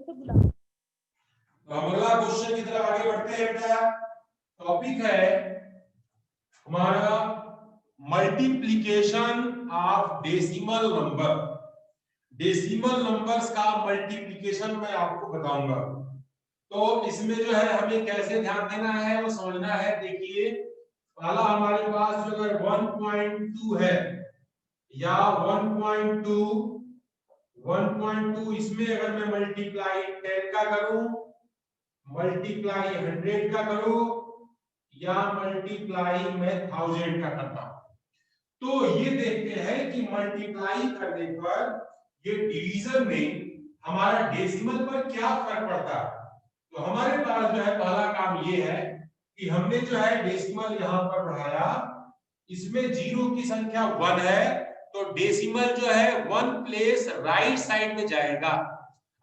तो हम अगला क्वेश्चन की तरफ आगे बढ़ते हैं बेटा। टॉपिक है हमारा multiplication of decimal number. Decimal numbers का मल्टीप्लिकेशन मैं आपको बताऊंगा। तो इसमें जो है हमें कैसे ध्यान देना है वो समझना है। देखिए पहला हमारे पास जो अगर 1.2 है या 1.2 इसमें अगर मैं मल्टीप्लाई 10 का करूं, मल्टीप्लाई 100 का करूं या मल्टीप्लाई मैं 1000 का करता हूं, तो ये देखते हैं कि मल्टीप्लाई करने पर ये डिवीजन में हमारा डेसिमल पर क्या फर्क पड़ता है। तो हमारे पास जो है पहला काम ये है कि हमने जो है डेसिमल यहां पर बढ़ाया, इसमें जीरो की संख्या 1 है तो डेसिमल जो है 1 प्लेस राइट साइड में जाएगा।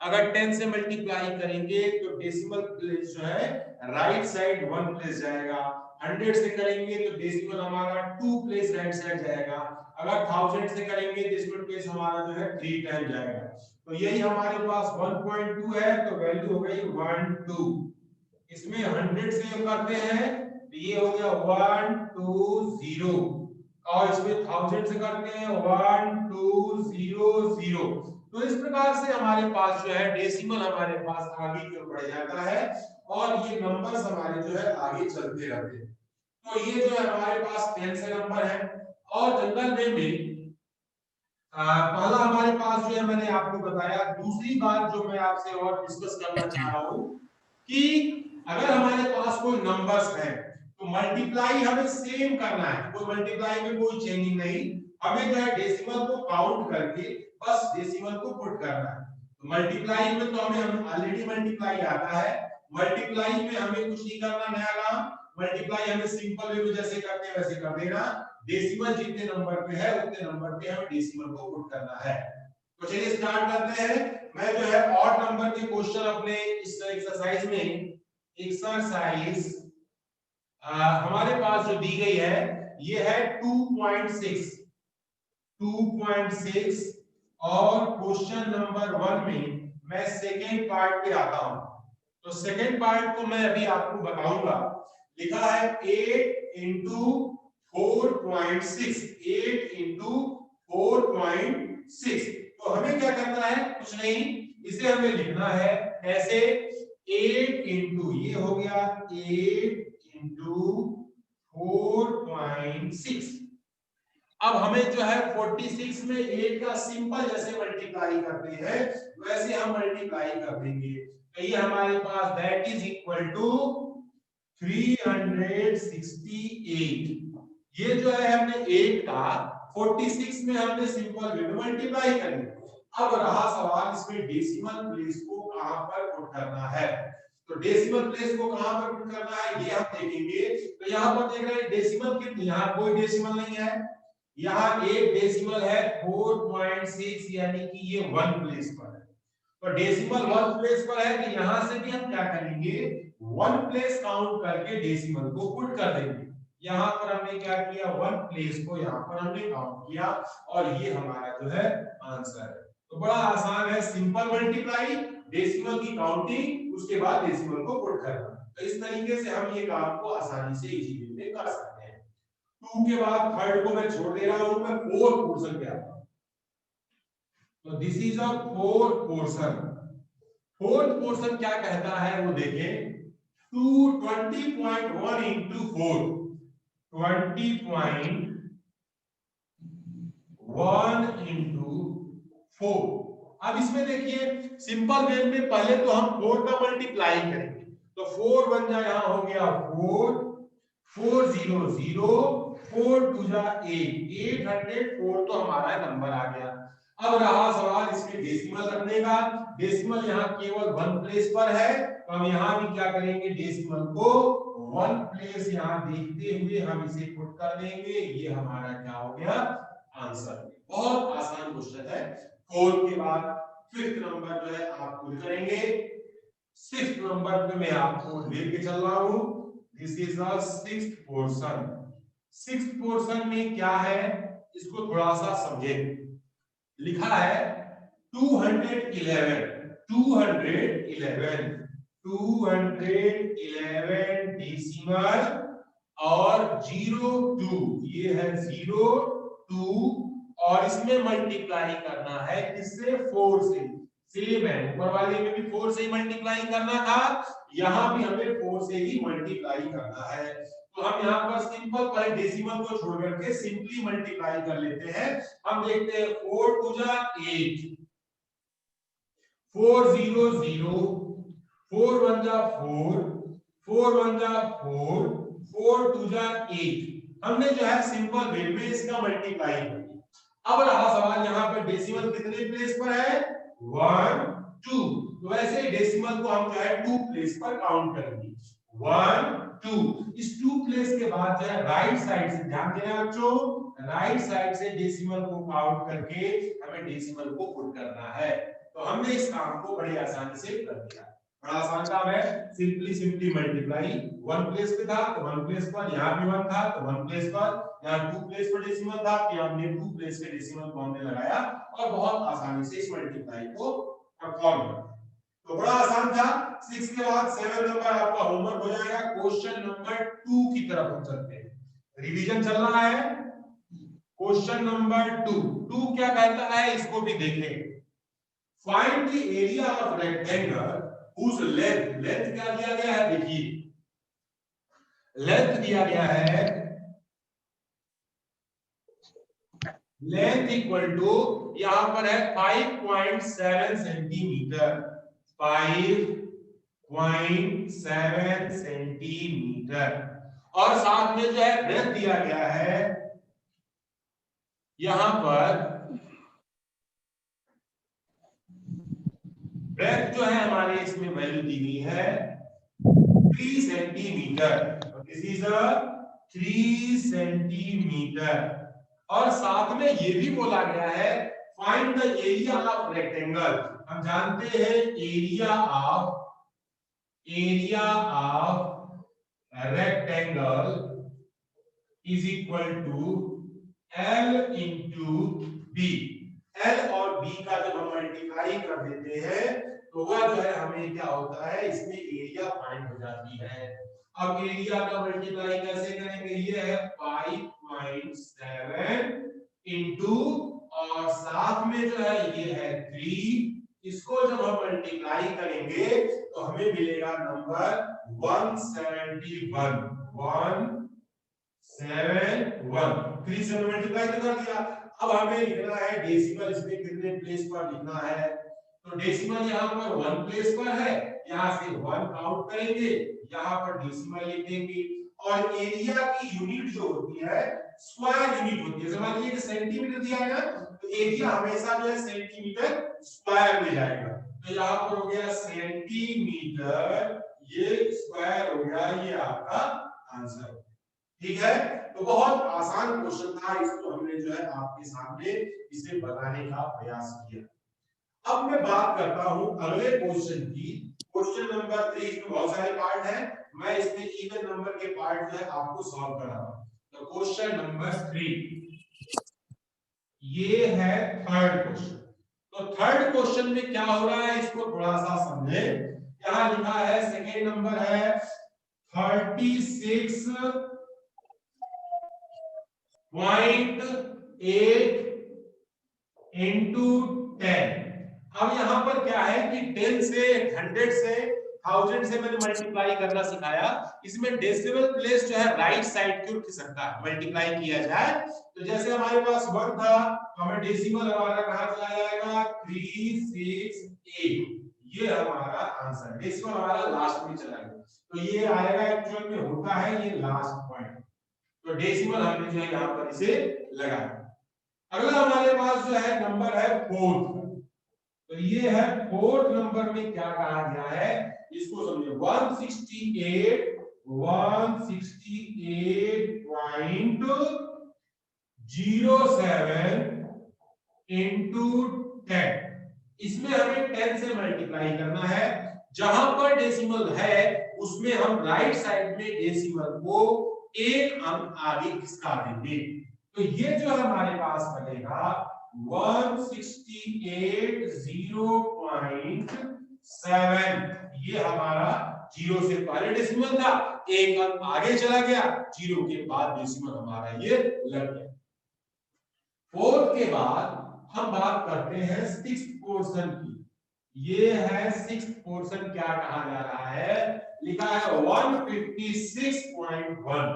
अगर 10 से मल्टीप्लाई करेंगे तो डेसिमल प्लेस जो है राइट साइड 1 प्लेस जाएगा। 100 से करेंगे तो डेसिमल हमारा 2 प्लेस राइट साइड जाएगा। अगर 1000 से करेंगे डेसिमल प्लेस हमारा जो है 3 टाइम जाएगा। तो यही हमारे पास 1.2 है तो वैल्यू हो गई 1 2। इसमें 100 से करते हैं तो ये हो गया 1 2 0 और इसमें 1000 से करते हैं 1 2 0 0। तो इस प्रकार से हमारे पास जो है डेसिमल हमारे पास आगे की ओर बढ़ जाता है और ये नंबर्स हमारे जो है आगे चलते रहते हैं। तो ये जो है हमारे पास 10 से नंबर है। और जनरल वे में पहला हमारे पास जो है मैंने आपको बताया। दूसरी बात जो मैं आपसे और डिस्कस करना चाह रहा हूं कि अगर हमारे पास कोई नंबर्स है तो मल्टीप्लाई हमें सेम करना है, कोई मल्टीप्लाई में कोई चेंजिंग नहीं। हमें जो है डेसिमल को काउंट करके बस डेसिमल को पुट करना है। तो मल्टीप्लाई में तो हमें ऑलरेडी मल्टीप्लाई आता है, मल्टीप्लाई में हमें कुछ नहीं करना नया काम। मल्टीप्लाई हमें सिंपल वे में जैसे करते हैं वैसे कर देना। डेसिमल जितने नंबर पे है उतने नंबर पे हमें डेसिमल को पुट करना है। तो चलिए स्टार्ट करते हैं। मैं जो है ऑड नंबर के क्वेश्चन अपने इस एक्सरसाइज में एक्सरसाइज हमारे पास जो दी गई है ये है 2.6 और क्वेश्चन नंबर 1 में मैं सेकेंड पार्ट पे आता हूं। तो सेकेंड पार्ट को मैं अभी आपको बताऊंगा। लिखा है 8 इंटू 4.6, 8 इंटू 4.6। तो हमें क्या करना है, कुछ नहीं, इसे हमें लिखना है ऐसे 8 इंटू, ये हो गया 8 इंटू 4.6। अब हमें जो है 46 में 8 का सिंपल जैसे मल्टीप्लाई करते हैं वैसे हम मल्टीप्लाई कर देंगे। तो ये हमारे पास दैट इज इक्वल टू 368। ये जो है हमने 8 का 46 में हमने सिंपल वे में मल्टीप्लाई कर दिया। अब रहा सवाल इसमें डेसिमल प्लेस को कहां पर पुट करना है। तो डेसिमल प्लेस को कहां पर पुट करना है ये हम देखेंगे। तो यहां पर देख रहे हैं डेसिमल कितनी, यहां कोई डेसिमल नहीं है, यहां एक डेसिमल है 4.6 यानी कि ये 1 प्लेस पर है। तो डेसिमल 1 प्लेस पर है तो यहां से भी हम क्या करेंगे 1 प्लेस काउंट करके डेसिमल को पुट कर देंगे। यहां पर हमने क्या किया 1 प्लेस को यहां पर हमने काउंट किया और ये हमारा जो है आंसर है। तो बड़ा आसान है, सिंपल मल्टीप्लाई, डेसिमल की काउंटिंग, उसके बाद डेसिमल को पुट करना। तो इस तरीके से हम ये काम को आसानी से इजी वे में कर सकते हैं। 2 के बाद थर्ड को मैं छोड़ दे रहा हूं, मैं फोर्थ पोर्शन पे आता हूं। तो this is a fourth portion. Fourth portion क्या कहता है वो देखें। 20.1 इंटू 4, 20.1 इंटू 4। अब इसमें देखिए सिंपल वे में पहले तो हम 4 का मल्टीप्लाई करेंगे। तो 4 बन जाए, यहां हो गया 4, 4 0 0, 4 2 जा 8, 804 तो हमारा नंबर आ गया। अब रहा सवाल इसमें डेसिमल रखने का। डेसिमल यहाँ केवल 1 प्लेस पर है तो हम यहाँ भी क्या करेंगे डेसिमल को 1 प्लेस यहाँ देखते हुए हम इसे पुट कर देंगे। ये हमारा क्या हो गया आंसर। बहुत आसान क्वेश्चन है। 4 के बाद 5th नंबर जो है आप पुट करेंगे। 6th नंबर पे मैं आपको लेके चल रहा हूं। This is the 6th portion. 6th portion में क्या है इसको थोड़ा सा समझें। लिखा है 211, 211 डेसिमल और 02 ये है 02 और इसमें मल्टीप्लाई करना है किससे 4 से सेम है ऊपर वाले में भी 4 से ही मल्टीप्लाई करना था यहां भी हमें 4 से ही मल्टीप्लाई करना है तो हम यहां पर सिंपल पहले डेसिमल को छोड़ करके सिंपली मल्टीप्लाई कर लेते हैं हम देखते हैं 4 2 जा 8 4 0 0 4 1 जा 4 4 1 जा 4 4 2 जा 8 हमने जो है सिंपल वे में इसका मल्टीप्लाई कर दिया अब रहा सवाल यहाँ पर डेसिमल कितने प्लेस पर है 1 2 तो वैसे डेसिमल को हम जो है 2 प्लेस पर काउंट करेंगे 1 2 इस 2 प्लेस के बाद जो है राइट साइड से ध्यान देना बच्चों राइट साइड से डेसिमल को काउंट करके हमें डेसिमल को पुट करना है तो हमने इस काम को बड़ी आसानी से कर दिया बड़ा आसान काम है सिंपली मल्टीप्लाई 1 प्लेस पे था तो 1 प्लेस पर यहां भी 1 था तो 1 प्लेस पर यहां 2 प्लेस पर डेसिमल था तो हमने 2 प्लेस के डेसिमल को हमने लगाया और बहुत आसानी से इस मल्टीप्लाई को परफॉर्म किया तो बड़ा आसान था 6 के बाद 7 नंबर आपका होमवर्क हो जाएगा क्वेश्चन नंबर 2 की तरफ हम चलते हैं रिवीजन चल रहा है क्वेश्चन नंबर 2 क्या कहता है इसको भी देखें find the area of rectangle whose length क्या दिया गया है देखिए लेंथ दिया गया है लेंथ इक्वल टू यहां पर है 5.7 सेंटीमीटर 5.7 सेंटीमीटर और साथ में जो है ब्रेथ दिया गया है यहां पर ब्रेथ जो है हमारे इसमें वैल्यू दी गई है 3 सेंटीमीटर दिस इज 3 सेंटीमीटर और साथ में ये भी बोला गया है find the area of rectangle हम जानते हैं area of rectangle is equal to L into B L और B का जब हम मल्टीप्लाई कर देते हैं तो वह जो है हमें क्या होता है इसमें एरिया फाइंड हो जाती है अब एरिया का मल्टीप्लाई कैसे करेंगे ये है 5.7 इंटू और साथ में जो है ये है 3 इसको जब हम मल्टीप्लाई करेंगे तो हमें मिलेगा नंबर 171 3 से मल्टीप्लाई कर दिया अब हमें लिखना है डेसिमल इसमें कितने प्लेस पर लिखना है तो डेसिमल यहाँ पर 1 प्लेस पर है यहाँ से 1 काउंट करेंगे यहाँ पर डेसिमल लिख देंगे और एरिया की यूनिट जो होती है स्क्वायर यूनिट होती है समझ लीजिए कि सेंटीमीटर दिया है ना तो एरिया हमेशा जो है सेंटीमीटर स्क्वायर में जाएगा तो यहाँ पर हो गया सेंटीमीटर ये स्क्वायर हो गया ये आपका आंसर ठीक है तो बहुत आसान क्वेश्चन था इसको हमने जो है आपके सामने इसे बताने का प्रयास किया अब मैं बात करता हूं अगले क्वेश्चन की क्वेश्चन नंबर 3 इसमें बहुत सारे पार्ट हैं मैं इसमें इवन नंबर के पार्ट जो है आपको सॉल्व कराऊंगा तो क्वेश्चन नंबर 3 ये है थर्ड क्वेश्चन तो थर्ड क्वेश्चन में क्या हो रहा है इसको थोड़ा सा समझे यहां लिखा है सेकंड नंबर है 36.8 into 10 अब यहां पर क्या है कि 10 से 100 से 1000 से मैंने मल्टीप्लाई करना सिखाया इसमें डेसिमल प्लेस जो है राइट साइड की ओर खिसकता है मल्टीप्लाई किया जाए तो जैसे हमारे पास 1 था तो हमें डेसिमल हमारा कहां चला जाएगा 368 ये हमारा आंसर डेसिमल हमारा लास्ट में चला गया तो ये आएगा एक्चुअल में होता है ये लास्ट पॉइंट तो डेसिमल हमने जो है यहां पर इसे लगाया अगला हमारे पास जो है नंबर है 4 तो ये है 4th नंबर में क्या कहा गया है इसको समझिए 168.07 into 10 इसमें हमें 10 से मल्टीप्लाई करना है जहां पर डेसिमल है उसमें हम राइट साइड में डेसिमल को एक अंक आगे खिसका देंगे तो ये जो हमारे पास बनेगा 168.07 7। ये हमारा 0 से पहले डेसिमल था, एक अंक आगे चला गया, 0 के बाद डेसिमल हमारा ये लग गया। 4 के बाद हम बात करते हैं 6th पोर्शन की। ये है 6th पोर्शन, क्या कहा जा रहा है, लिखा है 156.1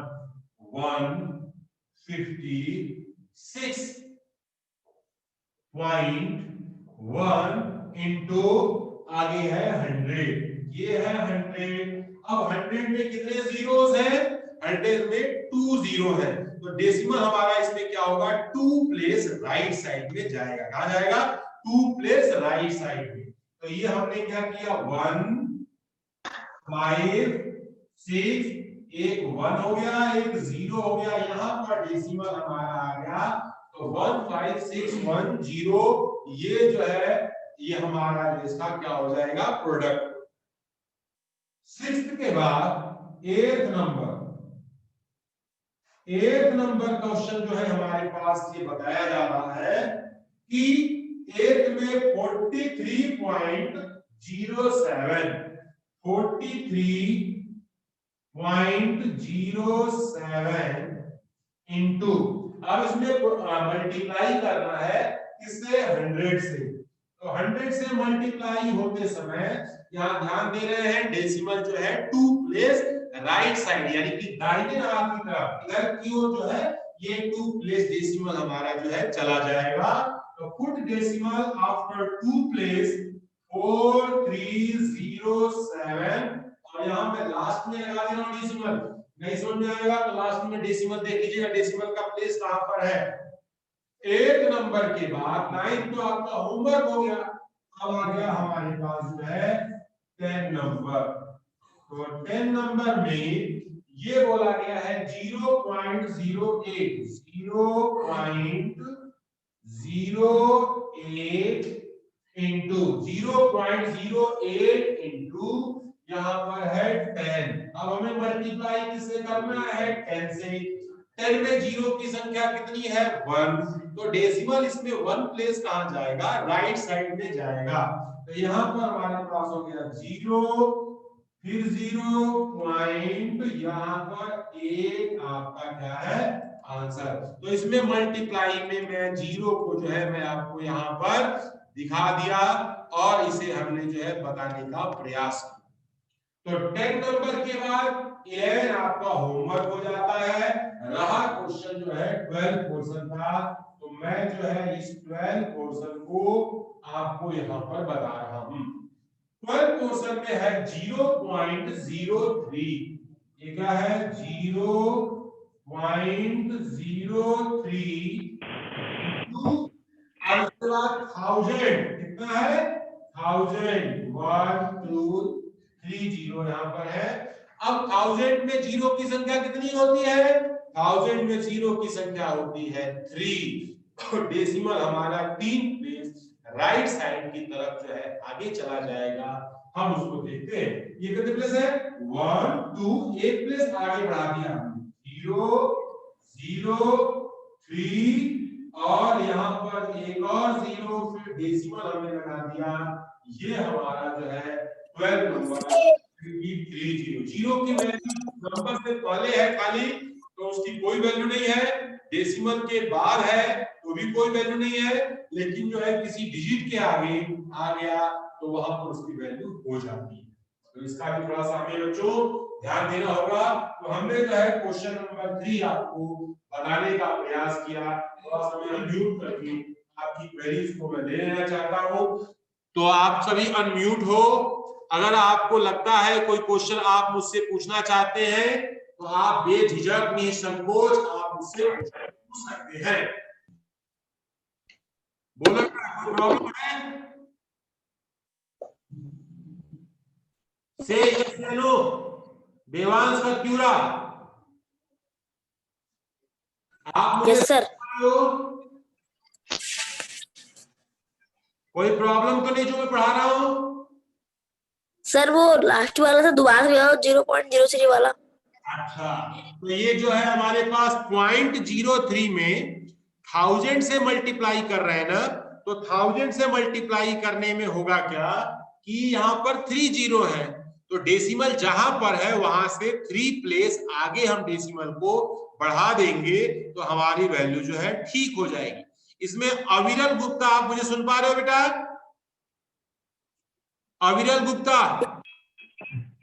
156.1 इंटू आगे है 100, ये है 100। अब 100 में कितने जीरोस हैं, 100 में 2 जीरो है, तो डेसिमल हमारा इसमें क्या होगा, 2 प्लेस राइट साइड में जाएगा। कहां जाएगा, 2 प्लेस राइट साइड में। तो ये हमने क्या किया, 1 5 6, एक 1 हो गया, एक 0 हो गया, यहां पर डेसिमल हमारा आ गया, तो 15610, ये जो है ये हमारा इसका क्या हो जाएगा, प्रोडक्ट। 6th के बाद 8th नंबर क्वेश्चन जो है हमारे पास ये बताया जा रहा है कि 8 में 43.07 इंटू, अब इसमें मल्टीप्लाई करना है किससे, 100 से। तो 100 से मल्टीप्लाई होते समय यहाँ ध्यान दे रहे हैं, डेसिमल जो है 2 प्लेस राइट साइड, यानी कि दाहिने हाथ की तरफ इधर की ओर जो है ये 2 प्लेस डेसिमल हमारा जो है चला जाएगा। तो पुट डेसिमल आफ्टर 2 प्लेस 4307, और यहाँ पे लास्ट में लगा दे रहा हूँ डेसिमल, नहीं समझ में आएगा तो लास्ट में डेसिमल देख लीजिएगा, डेसिमल का प्लेस कहां पर है। 8 नंबर के बाद 9 तो आपका होमवर्क हो गया, अब आ गया हमारे पास जो है 10 नंबर। तो 10 नंबर में ये बोला गया है 0.08 इंटू 0.08 इंटू यहाँ पर है 10। अब हमें मल्टीप्लाई किससे करना है, 10 से। 10 में 0 की संख्या कितनी है, 1, तो डेसिमल इसमें 1 प्लेस कहां जाएगा, राइट साइड में जाएगा। तो यहाँ पर हमारे पास हो गया 0, फिर 0 पॉइंट, यहाँ पर 1 आपका क्या है, आंसर। तो इसमें मल्टीप्लाई में मैं 0 को जो है मैं आपको यहाँ पर दिखा दिया और इसे हमने जो है बताने का प्रयास किया। तो 10 नंबर के बाद 11 आपका होमवर्क हो जाता है, रहा क्वेश्चन जो है 12 पोर्शन का। तो मैं जो है इस 12 पोर्शन को आपको यहाँ पर बता रहा हूं। 12 पोर्शन में है 0.03, ये क्या है, 0.03 और उसके बाद 1000, कितना है, 1000, 1 2 3 0 यहाँ पर है। अब 1000 में 0 की संख्या कितनी होती है, 1000 में 0 की संख्या होती है 3। डेसिमल हमारा 3 प्लेस राइट साइड की तरफ जो है आगे चला जाएगा, हम उसको देखते हैं। ये कितने प्लेस है, 1 2, एक प्लेस आगे बढ़ा दिया, 0 0 3 और यहाँ पर एक और 0, फिर डेसिमल हमने लगा दिया। ये हमारा जो है 12 नंबर 30। 0 की वैल्यू नंबर से पहले है खाली तो उसकी कोई वैल्यू नहीं है, डेसिमल के बाद है तो भी कोई वैल्यू नहीं है, लेकिन जो है किसी डिजिट के आगे आ गया तो वहां पर उसकी वैल्यू हो जाती है। तो इसका भी थोड़ा सा हमें बच्चों ध्यान देना होगा। तो हमने जो है क्वेश्चन नंबर 3 आपको बनाने का प्रयास किया, थोड़ा सा मैं अनम्यूट करके आपकी क्वेरीज को मैं ले लेना चाहता हूं। तो आप सभी अनम्यूट हो, अगर आपको लगता है कोई क्वेश्चन आप मुझसे पूछना चाहते हैं तो आप बेझिझक निसंकोच आप मुझसे पूछ सकते हैं। बोलो कोई प्रॉब्लम है, से यस या नो। देवांश का क्यूरा, आप मुझे यस सर। कोई प्रॉब्लम तो नहीं जो मैं पढ़ा रहा हूं सर? वो लास्ट वाला था, दोबारा से 0.03 वाला। अच्छा, तो ये जो है हमारे पास 0.03 में 1000 से मल्टीप्लाई कर रहे हैं ना, तो 1000 से मल्टीप्लाई करने में होगा क्या कि यहाँ पर 3 जीरो है, तो डेसिमल जहां पर है वहां से 3 प्लेस आगे हम डेसिमल को बढ़ा देंगे तो हमारी वैल्यू जो है ठीक हो जाएगी। इसमें अविरल गुप्ता, आप मुझे सुन पा रहे हो बेटा? अविरल गुप्ता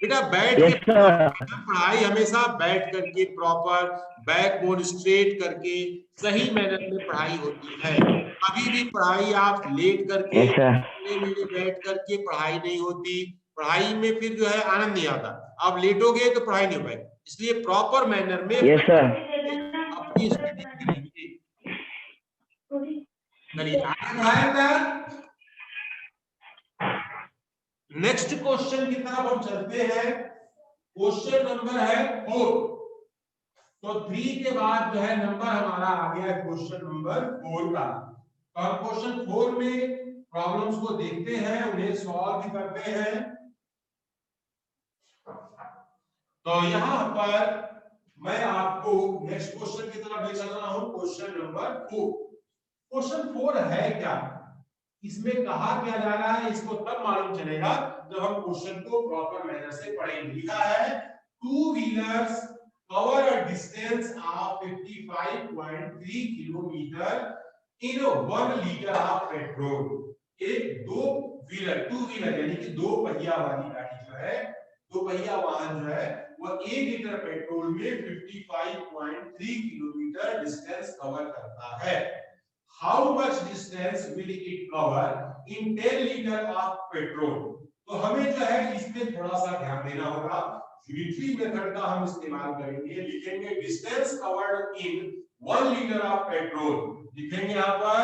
बेटा बैठ के पढ़ाई हमेशा बैठ करके प्रॉपर बैकबोन स्ट्रेट करके सही मैनर में पढ़ाई होती है। कभी भी पढ़ाई आप लेट करके मेरे बैठ करके पढ़ाई नहीं होती, पढ़ाई में फिर जो है आनंद नहीं आता। आप लेटोगे तो पढ़ाई नहीं हो पाएगी, इसलिए प्रॉपर मैनर में अपनी स्टडी करिए। चलिए आगे बढ़ाएंगे। नेक्स्ट क्वेश्चन की तरफ हम चलते हैं। क्वेश्चन नंबर है 4। तो 3 के बाद जो है नंबर हमारा आ गया क्वेश्चन नंबर 4 का। तो हम क्वेश्चन 4 में प्रॉब्लम्स को देखते हैं, उन्हें सॉल्व भी करते हैं। तो यहाँ पर मैं आपको नेक्स्ट क्वेश्चन की तरफ ले चल रहा हूं, क्वेश्चन नंबर 4। क्वेश्चन 4 है क्या, इसमें कहा क्या जा रहा है, इसको तब मालूम चलेगा जब हम क्वेश्चन को प्रॉपर मैनर से पढ़ेंगे। लिखा है 2 wheelers cover a distance of 55.3 kilometre in 1 litre of petrol. एक 2 व्हीलर, 2 व्हीलर यानी कि 2 पहिया वाली गाड़ी जो है, 2 पहिया वाहन जो है वो 1 लीटर पेट्रोल में 55.3 किलोमीटर डिस्टेंस कवर करता है। How much distance will it cover in 10 liter of petrol? तो हमें जो है इसमें थोड़ा सा ध्यान देना होगा। यूनिटरी मेथड का हम इस्तेमाल करेंगे। लिखेंगे distance covered in 1 litre of petrol. लिखेंगे यहाँ पर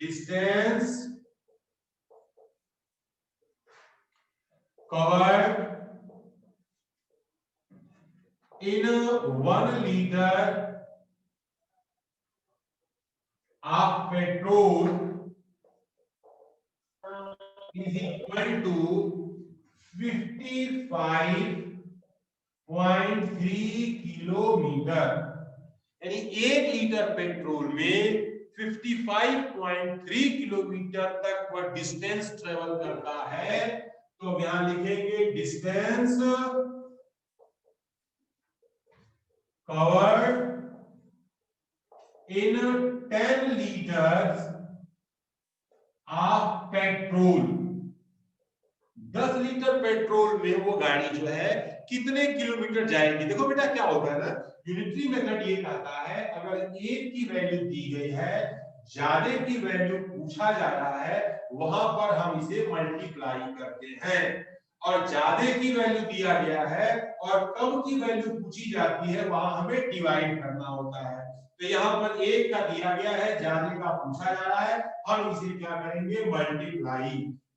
distance covered in 1 litre of petrol is equal to 55.3 kilometre. यानी 1 लीटर पेट्रोल में 55.3 किलोमीटर तक वह डिस्टेंस ट्रेवल करता है। तो यहां लिखेंगे distance covered in 10 liters of petrol। 10 litre petrol में वो गाड़ी जो है कितने किलोमीटर जाएगी। देखो बेटा क्या होता है ना, यूनिटरी मेथड ये कहता है अगर एक की वैल्यू दी गई है, ज्यादा की वैल्यू पूछा जा रहा है, वहां पर हम इसे मल्टीप्लाई करते हैं। और ज्यादा की वैल्यू दिया गया है और कम की वैल्यू पूछी जाती है, वहां हमें डिवाइड करना होता है। तो यहाँ पर एक का दिया गया है, ज्यादा का पूछा जा रहा है, हम इसे क्या करेंगे मल्टीप्लाई।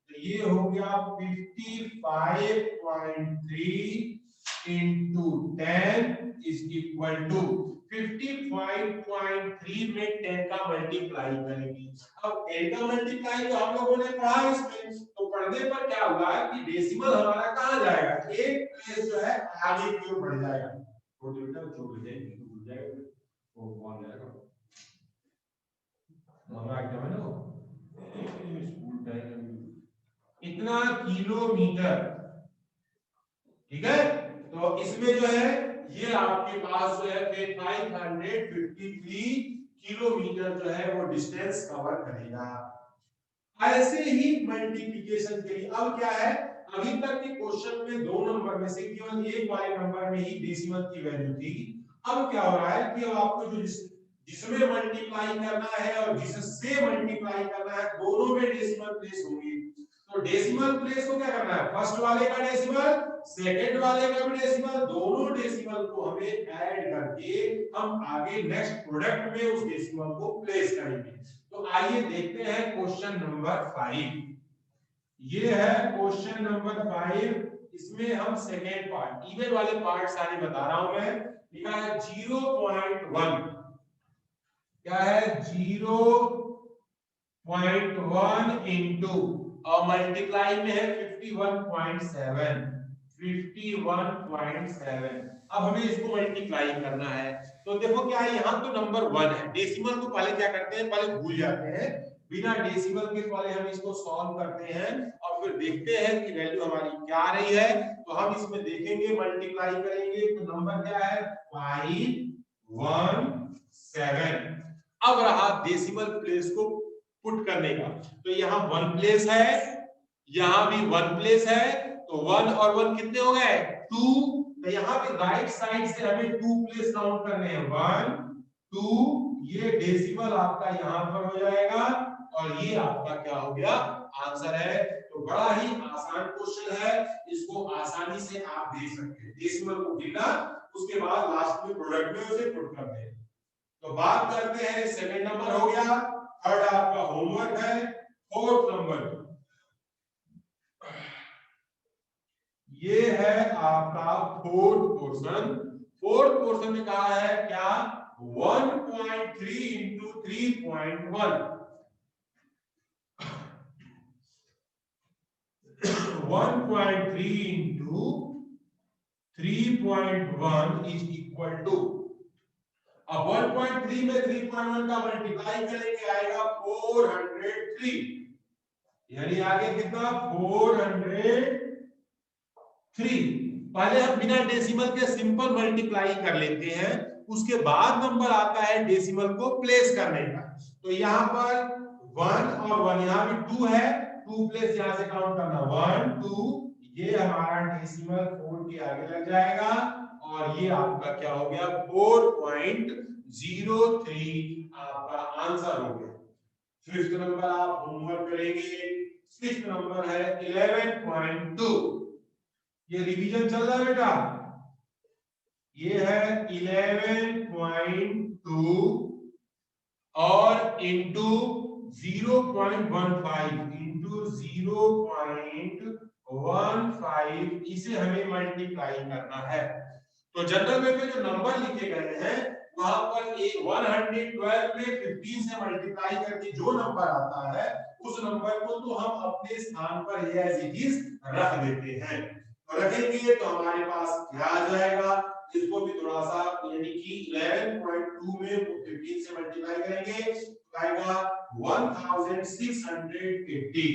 तो ये हो गया 55.3 into 10 is equal to 55.3 में 10 का मल्टीप्लाई करेंगे। अब 10 का मल्टीप्लाई तो हम लोगों ने पढ़ा इसमें, तो पढ़ने पर क्या होगा कि डेसिमल हमारा कहाँ जाएगा, एक प्लेस जो है आगे की ओर बढ़ जाएगा। छोटे बेटा छोड़ जाएगा, भूल जाएगा वो कौन जाएगा, हमारा क्या है ना स्कूल टाइम इतना किलोमीटर, ठीक है। तो इसमें जो है ये आपके पास जो है 553 किलोमीटर जो है वो डिस्टेंस कवर करेगा। ऐसे ही मल्टीप्लिकेशन के लिए अब क्या है, अभी तक के क्वेश्चन में 2 नंबर में से केवल एक वाले नंबर में ही डेसिमल की वैल्यू थी। अब क्या हो रहा है कि अब आपको जो जिसमें मल्टीप्लाई करना है और जिससे मल्टीप्लाई करना है, दोनों में डेसिमल प्लेस होंगे। तो डेसिमल प्लेस को क्या करना है, फर्स्ट वाले का डेसिमल, सेकंड वाले का भी डेसिमल, दोनों डेसिमल को हमें ऐड करके हम आगे नेक्स्ट प्रोडक्ट में उस डेसिमल को प्लेस करेंगे। तो आइए देखते हैं क्वेश्चन नंबर 5। ये है क्वेश्चन नंबर 5। इसमें हम सेकेंड पार्ट, इवन वाले पार्ट सारे बता रहा हूं मैं। लिखा है 0.1, क्या है 0.1 इंटू और मल्टीप्लाई में है 51.7, 51.7। अब हमें इसको मल्टीप्लाई करना है। तो देखो क्या है, यहाँ तो नंबर 1 है, डेसिमल को पहले क्या करते हैं, पहले भूल जाते हैं, बिना डेसिमल के पहले हम इसको सॉल्व करते हैं और और फिर देखते हैं कि वैल्यू हमारी क्या आ रही है। तो हम इसमें देखेंगे, मल्टीप्लाई करेंगे तो नंबर क्या है 517। अब रहा डेसिमल प्लेस को पुट करने का, तो यहाँ 1 प्लेस है, यहाँ भी 1 प्लेस है, तो 1 और 1 कितने हो गए 2। तो यहाँ पे राइट साइड से हमें 2 प्लेस काउंट करने हैं 1 2, ये डेसिमल आपका यहाँ पर हो जाएगा और ये आपका क्या हो गया आंसर है। तो बड़ा ही आसान क्वेश्चन है, इसको आसानी से आप देख सकते हैं। डेसिमल को गिनना, उसके बाद लास्ट में प्रोडक्ट में उसे पुट करते हैं। तो बात करते हैं, सेकंड नंबर हो गया, थर्ड आपका होमवर्क है। फोर्थ नंबर ये है आपका फोर्थ पोर्शन। फोर्थ पोर्शन में कहा है क्या 1.3 into 3.1 1.3 into 3.1 is equal to, अब 1.3 में 3.1 का मल्टीप्लाई करेंगे आएगा 403, यानी आगे कितना 403। पहले हम बिना डेसिमल के सिंपल मल्टीप्लाई कर लेते हैं, उसके बाद नंबर आता है डेसिमल को प्लेस करने का। तो यहाँ पर 1 और 1, यहाँ भी 2 है, 2 प्लेस यहाँ से काउंट करना 1 2, ये हमारा डेसिमल 4 के आगे लग जाएगा और ये आपका क्या हो गया 4.03 आपका आंसर हो गया। फिफ्थ नंबर आप होमवर्क करेंगे। सिक्स्थ नंबर है 11.2, ये रिवीजन चल रहा है बेटा, ये है 11.2 और इंटू 0.15 इंटू 0.15, इसे हमें मल्टीप्लाई करना है। तो जनरल में जो नंबर लिखे गए हैं वहां पर 112 में 15 से मल्टीप्लाई करके जो नंबर आता है उस नंबर को तो हम अपने स्थान पर एज इट इज रख देते हैं। तो रखेंगे तो हमारे पास क्या आ जाएगा, इसको भी थोड़ा सा, यानी कि 11.2 में 15 से मल्टीप्लाई करेंगे तो आएगा 1680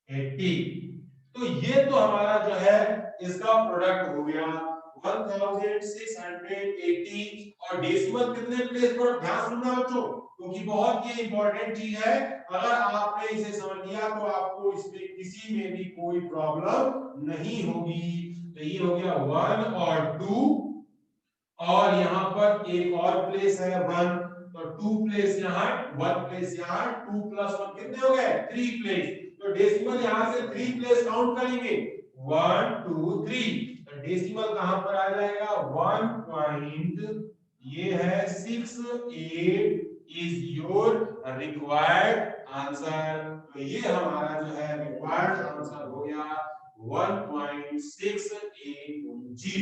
1680। तो ये तो हमारा जो है इसका प्रोडक्ट हो गया 1680। और डेसिमल कितने प्लेस पर, ध्यान सुनना बच्चों क्योंकि बहुत ये इंपॉर्टेंट चीज है। अगर आपने इसे समझ लिया तो आपको इसमें किसी में भी कोई प्रॉब्लम नहीं होगी। तो ये हो गया 1 और 2 और यहाँ पर एक और प्लेस है 1, तो 2 प्लेस यहाँ 1 प्लेस यहाँ 2 प्लस 1 कितने हो गए 3 प्लेस। तो डेसिमल यहाँ से 3 प्लेस काउंट करेंगे 1 2 3, तो डेसिमल कहां पर आ जाएगा 1. ये है 68 इज योर रिक्वायर्ड आंसर। तो ये हमारा जो है रिक्वायर्ड आंसर हो गया 1.680।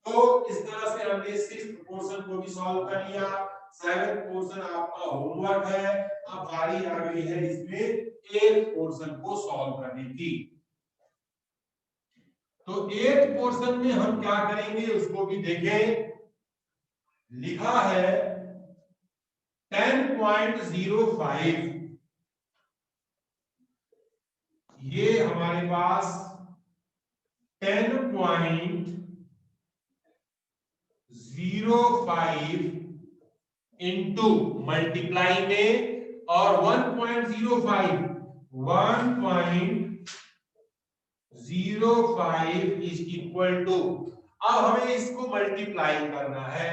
तो इस तरह से हमने 6th पोर्शन को भी सॉल्व कर लिया। 7th पोर्शन आपका होमवर्क है, अब बारी आ गई है इसमें 8th पोर्शन को सॉल्व करने की। तो 8th पोर्शन में हम क्या करेंगे उसको भी देखें। लिखा है 10.05, ये हमारे पास 10.05 इंटू मल्टीप्लाई में और 1.05 इज इक्वल टू, अब हमें इसको मल्टीप्लाई करना है।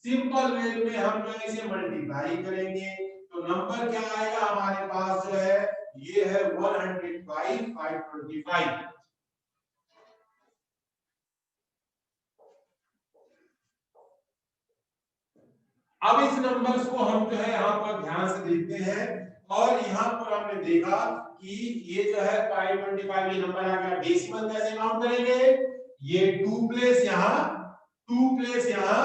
सिंपल वे में हम जो इसे मल्टीप्लाई करेंगे तो नंबर क्या आएगा हमारे पास जो है ये है 105,525। अब इस नंबर्स को हम जो है यहाँ पर ध्यान से देखते हैं और यहाँ पर हमने देखा कि ये जो है 525 ये नंबर आ गया। डेसिमल कैसे काउंट करेंगे, ये 2 प्लेस यहाँ 2 प्लेस यहाँ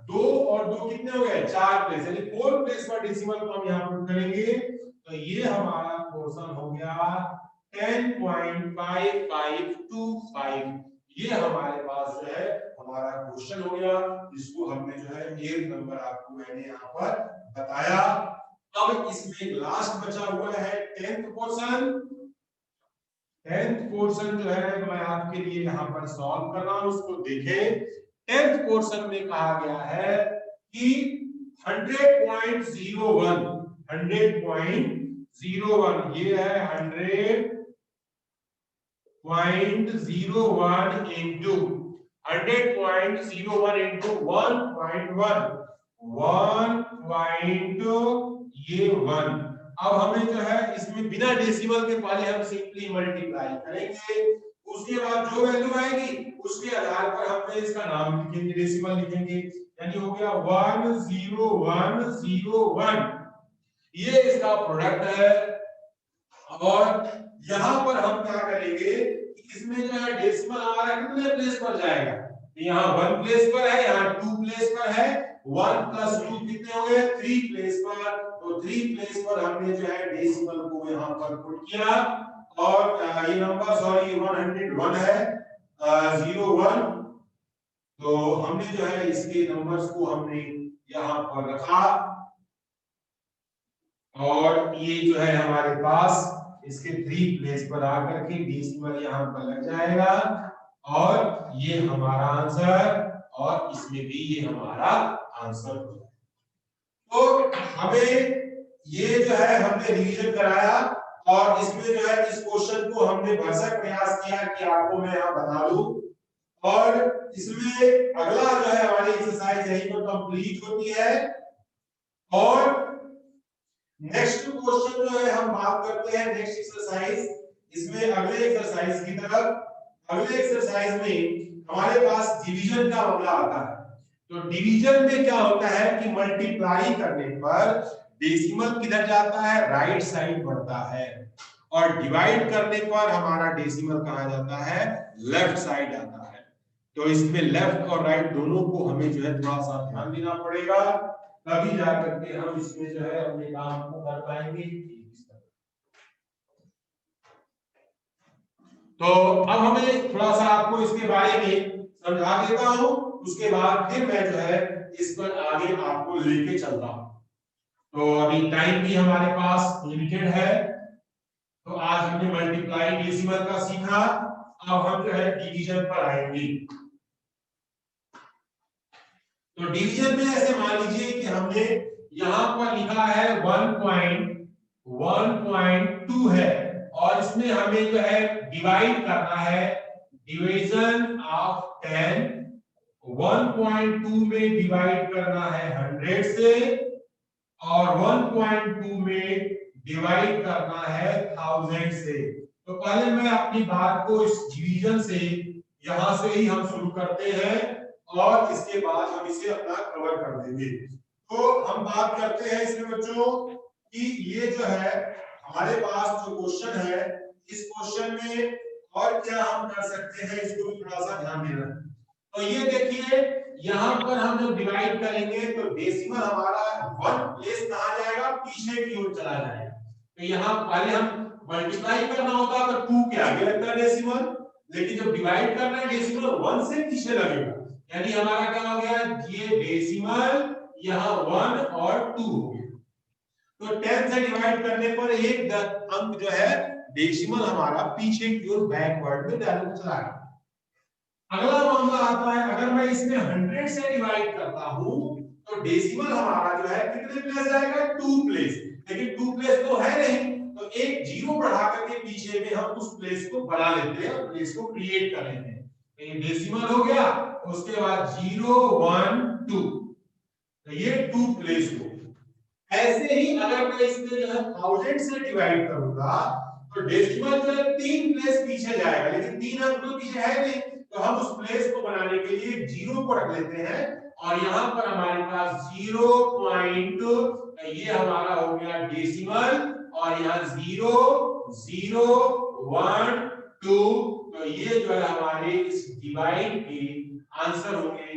2 और 2 कितने हो गए 4 प्लेस, यानी 4 प्लेस पर डेसिमल को हम यहाँ पुट करेंगे। तो ये हमारा पोर्शन हो गया 10.5525। ये हमारे पास जो है हमारा क्वेश्चन हो गया, जिसको हमने जो है 1 नंबर आपको मैंने यहाँ पर बताया। अब इसमें लास्ट बचा हुआ है 10th पोर्शन। 10th पोर्शन जो है मैं आपके लिए यहाँ पर सॉल्व कर रहा हूं, उसको देखें। 10th पोर्शन में कहा गया है कि 100.01 ये है 100.01 into 100.01 into 1.1 ये 1। अब हमें जो है इसमें बिना डेसिमल के पहले हम सिंपली मल्टीप्लाई करेंगे, उसके बाद जो वैल्यू आएगी उसके आधार पर हमने इसका नाम लिखेंगे, डेसिमल लिखेंगे, यानी हो गया 10101। ये इसका प्रोडक्ट है। और यहां पर हम क्या करेंगे कि इसमें जो है डेसिमल हमारा कितने प्लेस पर जाएगा, यहाँ 1 प्लेस पर है, यहाँ 2 प्लेस पर है, 1 + 2 कितने हो गए 3 प्लेस पर। तो 3 प्लेस पर हमने जो है डेसिमल को यहाँ पर पुट किया और ये नंबर सॉरी 101 है 01। तो हमने जो है इसके नंबर्स को हमने यहाँ पर रखा और ये जो है हमारे पास इसके 3 प्लेस पर आकर के डेसिमल यहाँ पर लग जाएगा और ये हमारा आंसर, और इसमें भी ये हमारा आंसर हो जाएगा। तो हमें ये जो है हमने रिवीजन कराया और इसमें जो है इस क्वेश्चन को हमने भरसक प्रयास किया कि आपको मैं यहाँ बता दूं। और इसमें अगला जो है हमारी एक्सरसाइज यही पर कंप्लीट होती है। और नेक्स्ट क्वेश्चन जो है हम बात करते हैं नेक्स्ट एक्सरसाइज। इसमें अगले एक्सरसाइज की तरफ, अगले एक्सरसाइज में हमारे पास डिवीजन का मामला आता है। तो डिवीजन में क्या होता है कि मल्टीप्लाई करने पर डेसिमल किधर जाता है, राइट साइड बढ़ता है, और डिवाइड करने पर हमारा डेसिमल कहाँ जाता है, लेफ्ट साइड आता है। तो इसमें लेफ्ट और राइट दोनों को हमें जो है थोड़ा सा ध्यान देना पड़ेगा, तभी जाकर के हम इसमें जो है अपने काम को कर पाएंगे। तो अब हमें थोड़ा सा आपको इसके बारे में समझा देता हूं, उसके बाद फिर मैं जो है इस पर आगे आपको लेके चलता हूं। तो अभी टाइम भी हमारे पास लिमिटेड है। तो आज हमने मल्टीप्लाई डेसिमल का सीखा, अब हम जो है डिवीजन पर आएंगे। तो डिवीजन में ऐसे मान लीजिए कि हमने यहां पर लिखा है 1.2 है और इसमें हमें जो है डिवाइड करना है, डिवीजन ऑफ 10 1.2 में डिवाइड करना है 100 से और 1.2 में डिवाइड करना है 1000 से। तो पहले मैं अपनी बात को इस डिवीजन से यहां से ही हम शुरू करते हैं और इसके बाद हम इसे अपना कवर कर देंगे। तो हम बात करते हैं इसमें बच्चों कि ये जो है हमारे पास जो क्वेश्चन है, इस क्वेश्चन में और क्या हम कर सकते हैं इसको भी थोड़ा सा ध्यान देना। तो ये देखिए यहां पर हम जब डिवाइड करेंगे तो डेसिमल हमारा 1 प्लेस कहां जाएगा, पीछे की ओर चला जाएगा। तो यहां पहले हम मल्टीप्लाई करना होता तो 2 के आगे लगता है डेसिमल, लेकिन जब डिवाइड करना है डेसिमल 1 से पीछे लगेगा, यानी हमारा क्या हो गया, ये डेसिमल यहां 1 और 2 हो गया। तो 10 से डिवाइड करने पर एक अंक जो है डेसिमल हमारा पीछे की ओर बैकवर्ड में वैल्यू चला गया। अगला मामला आता है, अगर मैं इसमें 100 से डिवाइड करता हूं तो डेसिमल हमारा जो है कितने प्लेस जाएगा, 2 प्लेस, लेकिन 2 प्लेस तो है नहीं, तो एक जीरो बढ़ा करके पीछे में हम उस प्लेस को बढ़ा लेते हैं और प्लेस को क्रिएट कर लेते हैं। तो ये डेसिमल हो गया, उसके बाद 0 1 2, तो ये 2 प्लेस हो। ऐसे ही अगर मैं इसमें जो है 1000 से डिवाइड करूंगा तो डेसिमल जो है 3 प्लेस पीछे जाएगा, लेकिन 3 अंक तो पीछे है नहीं, तो हम उस प्लेस को बनाने के लिए जीरो को रख लेते हैं और यहां पर हमारे पास 0. ये हमारा हो गया डेसिमल और यहाँ 0 0 1 2, तो ये जो है हमारे इस डिवाइड के आंसर होंगे।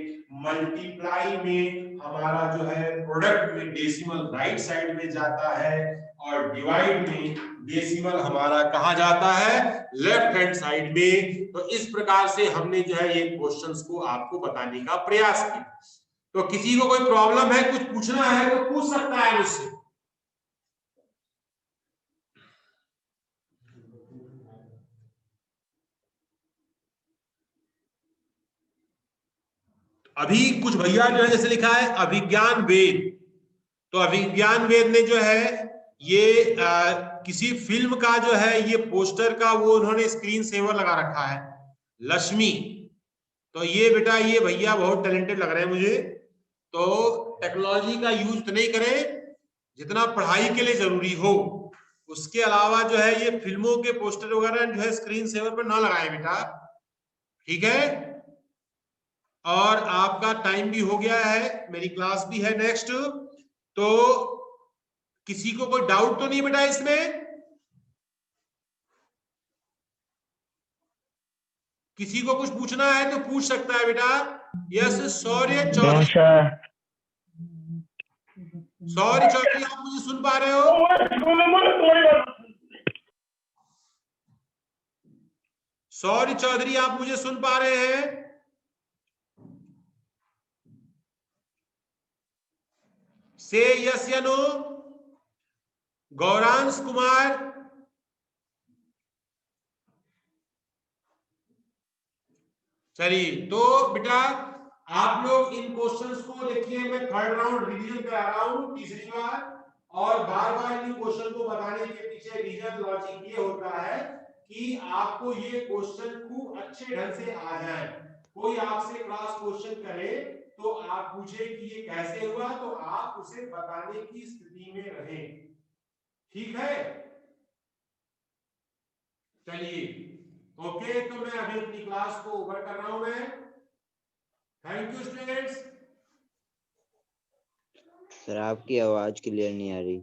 मल्टीप्लाई में हमारा जो है प्रोडक्ट में डेसिमल राइट साइड में जाता है और डिवाइड में डेसिमल हमारा कहां जाता है, लेफ्ट हैंड साइड में। तो इस प्रकार से हमने जो है ये क्वेश्चंस को आपको बताने का प्रयास किया। तो किसी को कोई प्रॉब्लम है, कुछ पूछना है तो पूछ सकता है मुझसे। अभी कुछ भैया जो है जैसे लिखा है अभिज्ञान वेद, तो अभिज्ञान वेद ने जो है ये किसी फिल्म का जो है ये पोस्टर का वो उन्होंने स्क्रीन सेवर लगा रखा है, लक्ष्मी। तो ये बेटा ये भैया बहुत टैलेंटेड लग रहे हैं मुझे। तो टेक्नोलॉजी का यूज तो नहीं करें जितना पढ़ाई के लिए जरूरी हो, उसके अलावा जो है ये फिल्मों के पोस्टर वगैरह जो है स्क्रीन सेवर पर ना लगाएं बेटा, ठीक है। और आपका टाइम भी हो गया है, मेरी क्लास भी है नेक्स्ट। तो किसी को कोई डाउट तो नहीं बेटा इसमें? किसी को कुछ पूछना है तो पूछ सकता है बेटा। यस शौर्य चौधरी, शौर्य चौधरी आप मुझे सुन पा रहे हो? शौर्य चौधरी आप मुझे सुन पा रहे हैं? से यस या नो? गौरांश कुमार, चलिए तो बेटा आप लोग इन क्वेश्चंस को देखिए, मैं थर्ड राउंड रिवीजन करा रहा हूं तीसरी बार, और बार बार इन क्वेश्चन को बताने के पीछे रीजन लॉजिक ये होता है कि आपको ये क्वेश्चन खूब अच्छे ढंग से आ जाए। कोई आपसे क्लास क्वेश्चन करे तो आप पूछे कि ये कैसे हुआ, तो आप उसे बताने की स्थिति में रहे, ठीक है। चलिए ओके, तो मैं अभी अपनी क्लास को ओवर कर रहा हूं मैं। Thank you students. सर आपकी आवाज क्लियर नहीं आ रही।